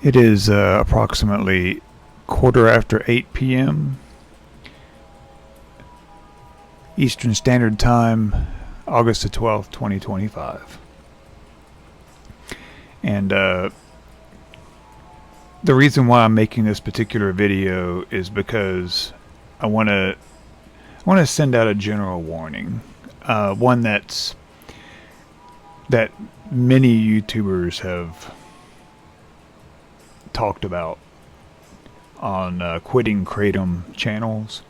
It is approximately quarter after 8 p.m. Eastern Standard Time, August the 12th, 2025. And the reason why I'm making this particular video is because I want to send out a general warning, one that many YouTubers have talked about on quitting Kratom channels.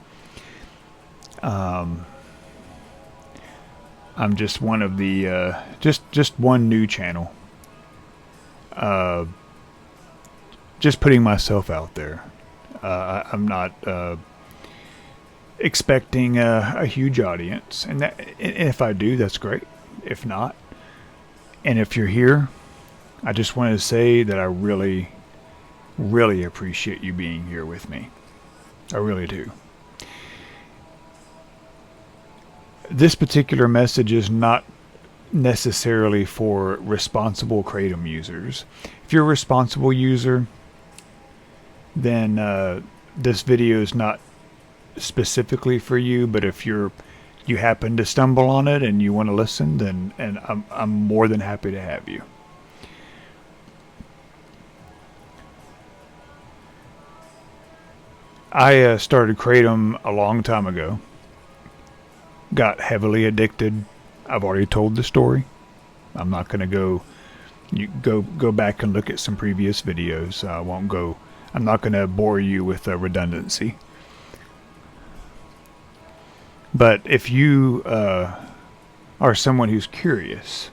I'm just one of the just one new channel. Just putting myself out there. I'm not expecting a huge audience, and if I do, that's great. If not, and if you're here, I just wanted to say that I really, really appreciate you being here with me. I really do. This particular message is not necessarily for responsible Kratom users. If you're a responsible user, then this video is not specifically for you. But if you happen to stumble on it and you want to listen, then I'm more than happy to have you. I started Kratom a long time ago. Got heavily addicted. I've already told the story. I'm not going to go. You go back and look at some previous videos. I won't go. I'm not going to bore you with redundancy. But if you are someone who's curious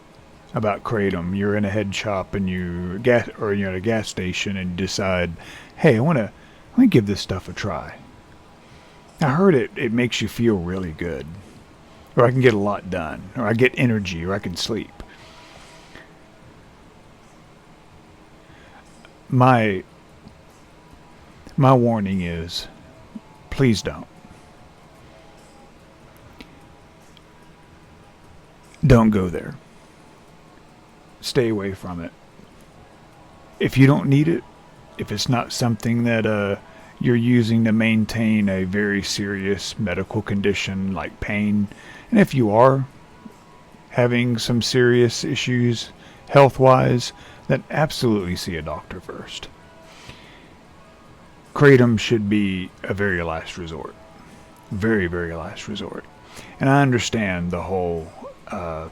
about Kratom, you're in a head shop and you're at a gas station and decide, hey, I want to give this stuff a try. I heard it makes you feel really good. Or I can get a lot done. Or I get energy. Or I can sleep. My warning is, please don't. Don't go there. Stay away from it. If you don't need it, if it's not something that you're using to maintain a very serious medical condition like pain, and if you are having some serious issues health-wise, then absolutely see a doctor first. Kratom should be a very last resort. Very, very last resort. And I understand the whole, the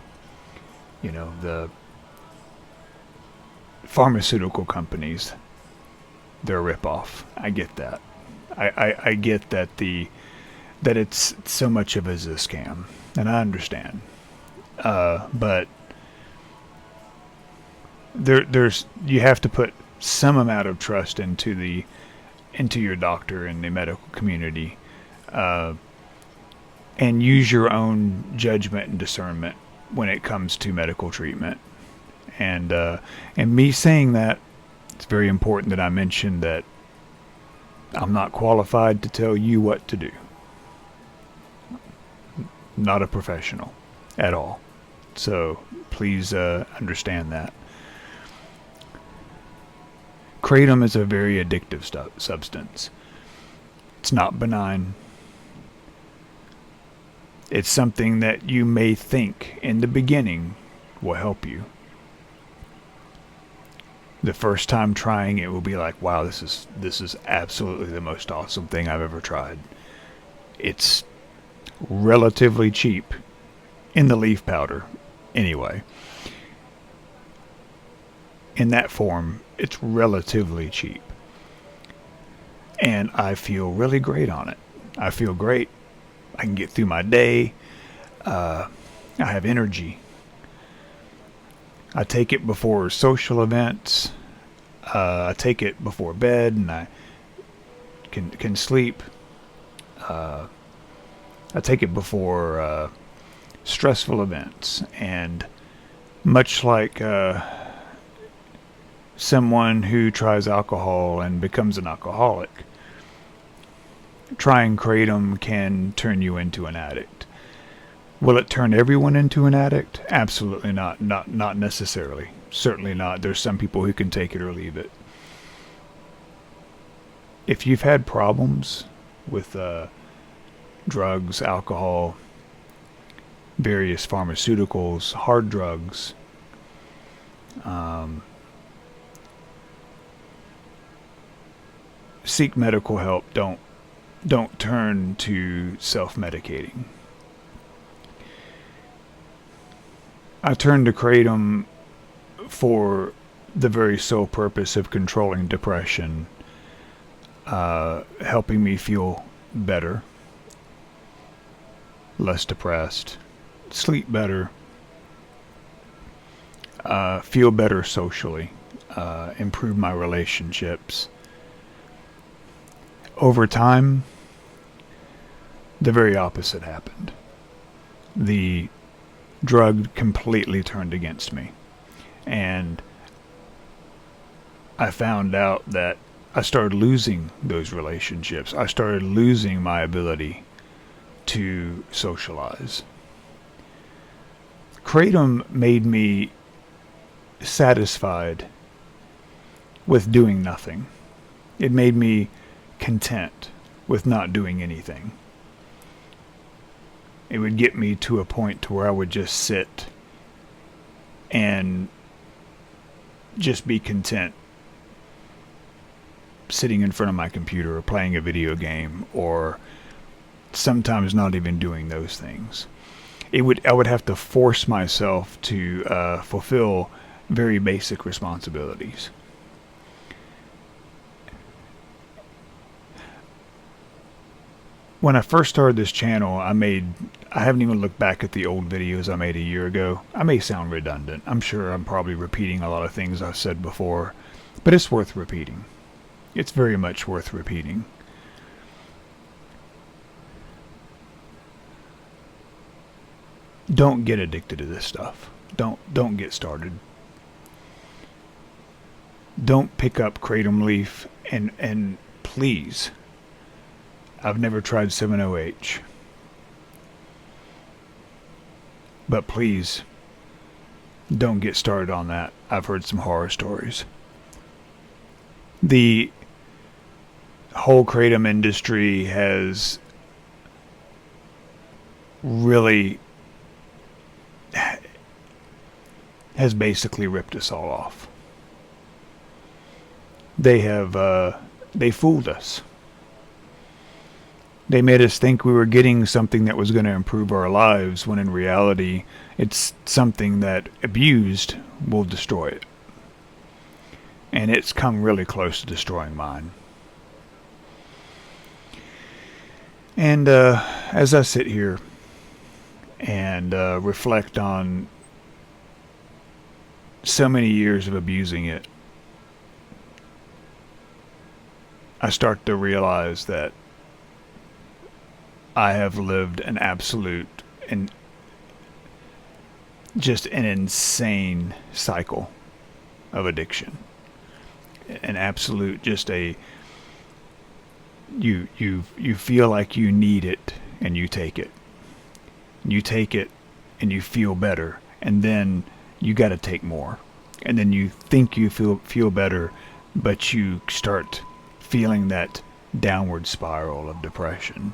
pharmaceutical companies, they're a ripoff. I get that. I get that that it's so much of it is a scam, and I understand. But there's you have to put some amount of trust into your doctor and the medical community, and use your own judgment and discernment when it comes to medical treatment. And me saying that, it's very important that I mention that I'm not qualified to tell you what to do. Not a professional at all. So please understand that. Kratom is a very addictive substance. It's not benign. It's something that you may think in the beginning will help you. The first time trying it will be like, wow, this is absolutely the most awesome thing I've ever tried. It's relatively cheap in the leaf powder anyway. In that form, it's relatively cheap. And I feel really great on it. I feel great. I can get through my day. I have energy. I take it before social events. I take it before bed, and I can sleep. I take it before stressful events, and much like someone who tries alcohol and becomes an alcoholic, trying Kratom can turn you into an addict. Will it turn everyone into an addict? Absolutely not. Not necessarily. Certainly not. There's some people who can take it or leave it. if you've had problems with drugs, alcohol, various pharmaceuticals, hard drugs, um, seek medical help. Don't turn to self-medicating. I turned to Kratom for the very sole purpose of controlling depression, helping me feel better, less depressed, sleep better, feel better socially, improve my relationships. Over time, the very opposite happened. The drug completely turned against me. And I found out that I started losing those relationships. I started losing my ability to socialize. Kratom made me satisfied with doing nothing. It made me content with not doing anything. It would get me to a point to where I would just sit and just be content sitting in front of my computer or playing a video game, or sometimes not even doing those things. I would have to force myself to fulfill very basic responsibilities. When I first started this channel, I haven't even looked back at the old videos I made a year ago. I may sound redundant. I'm sure I'm probably repeating a lot of things I've said before, but it's worth repeating. It's very much worth repeating. Don't get addicted to this stuff. Don't get started. Don't pick up Kratom leaf, and please, I've never tried 7-OH. But please, don't get started on that. I've heard some horror stories. The whole Kratom industry has really basically ripped us all off. They fooled us. They made us think we were getting something that was going to improve our lives, when in reality, it's something that, abused, will destroy it. And it's come really close to destroying mine. And as I sit here and reflect on so many years of abusing it, I start to realize that I have lived an absolute and just an insane cycle of addiction. An absolute, just a, you feel like you need it and you take it. You take it and you feel better, and then you got to take more. And then you think you feel better, but you start feeling that downward spiral of depression.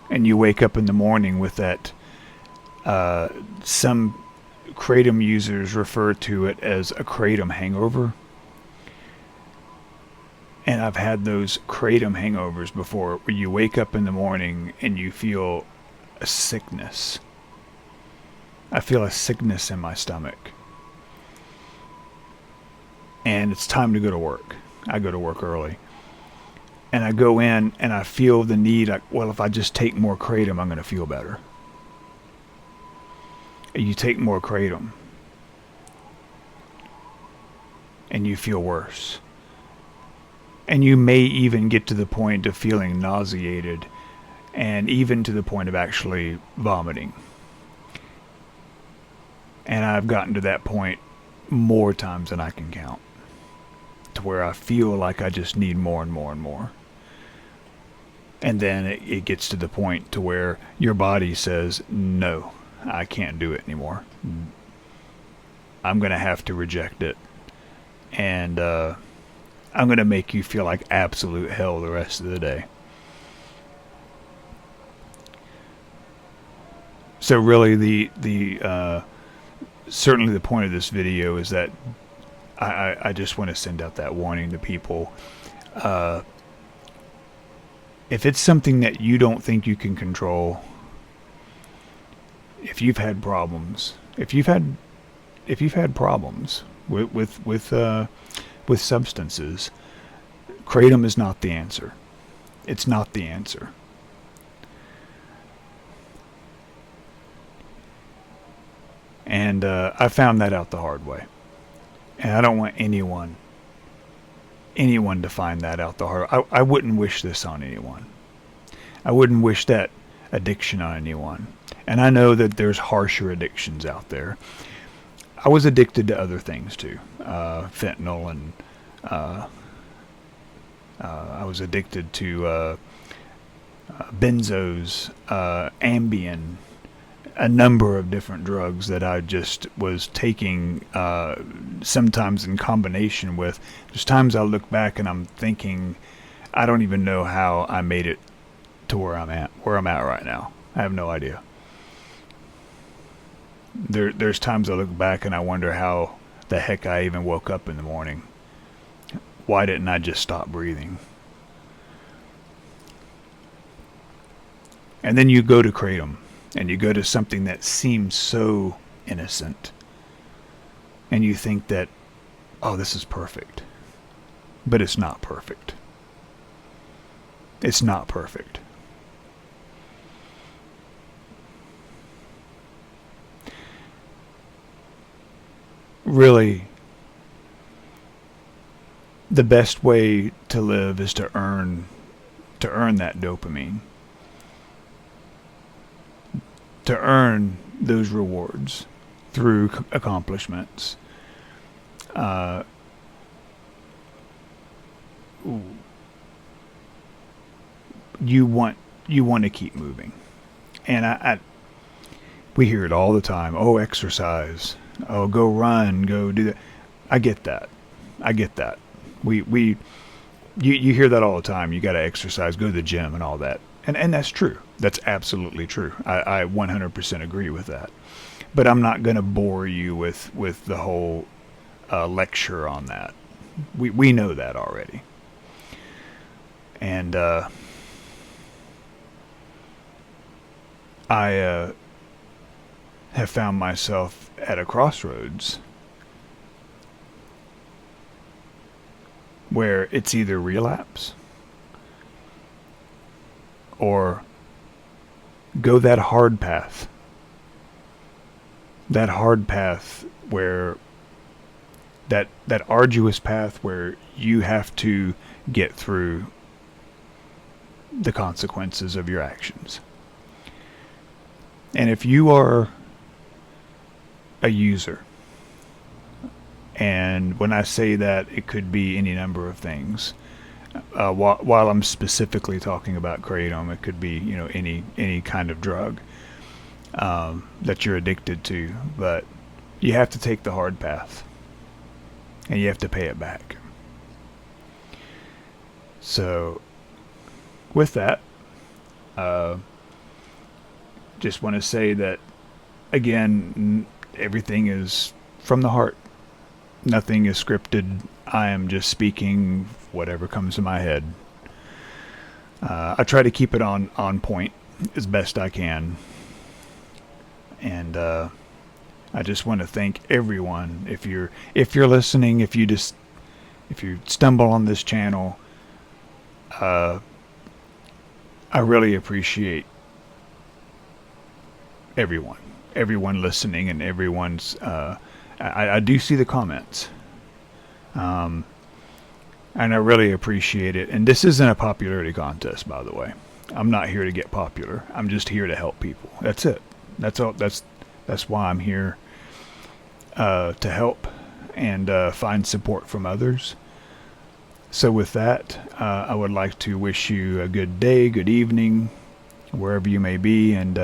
And you wake up in the morning with that, some Kratom users refer to it as a Kratom hangover. And I've had those Kratom hangovers before, where you wake up in the morning and you feel a sickness. I feel a sickness in my stomach. And it's time to go to work. I go to work early. And I go in and I feel the need, like, well, if I just take more Kratom, I'm going to feel better. And you take more Kratom and you feel worse. And you may even get to the point of feeling nauseated, and even to the point of actually vomiting. And I've gotten to that point more times than I can count, to where I feel like I just need more and more and more. And then it gets to the point to where your body says, no, I can't do it anymore. I'm going to have to reject it. And I'm going to make you feel like absolute hell the rest of the day. So really, the certainly the point of this video is that I just want to send out that warning to people. If it's something that you don't think you can control, if you've had problems, if you've had problems with substances, Kratom is not the answer. It's not the answer. And I found that out the hard way. And I don't want anyone to find that out the hard way. I wouldn't wish this on anyone. I wouldn't wish that addiction on anyone. And I know that there's harsher addictions out there. I was addicted to other things too. Fentanyl, and I was addicted to benzos, Ambien, a number of different drugs that I just was taking, sometimes in combination with. There's times I look back and I'm thinking, I don't even know how I made it to where I'm at right now. I have no idea. There's times I look back and I wonder how the heck I even woke up in the morning. Why didn't I just stop breathing? And then you go to Kratom, and you go to something that seems so innocent, and you think that, oh, this is perfect. But it's not perfect. It's not perfect. Really, the best way to live is to earn that dopamine. To earn those rewards through accomplishments. You want to keep moving, and we hear it all the time. Oh, exercise. Oh, go run. Go do that. I get that. You hear that all the time. You got to exercise. Go to the gym and all that. And that's true. That's absolutely true. I 100% agree with that. But I'm not going to bore you with the whole lecture on that. We know that already. And I have found myself at a crossroads where it's either relapse or go that hard path. That hard path where that arduous path where you have to get through the consequences of your actions. And if you are a user, and when I say that, it could be any number of things. While I'm specifically talking about Kratom, it could be, any kind of drug that you're addicted to. But you have to take the hard path, and you have to pay it back. So, with that, just want to say that, again, everything is from the heart. Nothing is scripted. I am just speaking whatever comes to my head. I try to keep it on point as best I can. And I just want to thank everyone. If you're listening, if you stumble on this channel, I really appreciate everyone listening, and everyone's I do see the comments, and I really appreciate it. And this isn't a popularity contest, by the way. I'm not here to get popular. I'm just here to help people. That's it. That's all. That's why I'm here, to help and find support from others. So with that, I would like to wish you a good day, good evening, wherever you may be, and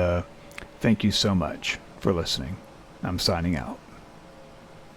thank you so much for listening. I'm signing out.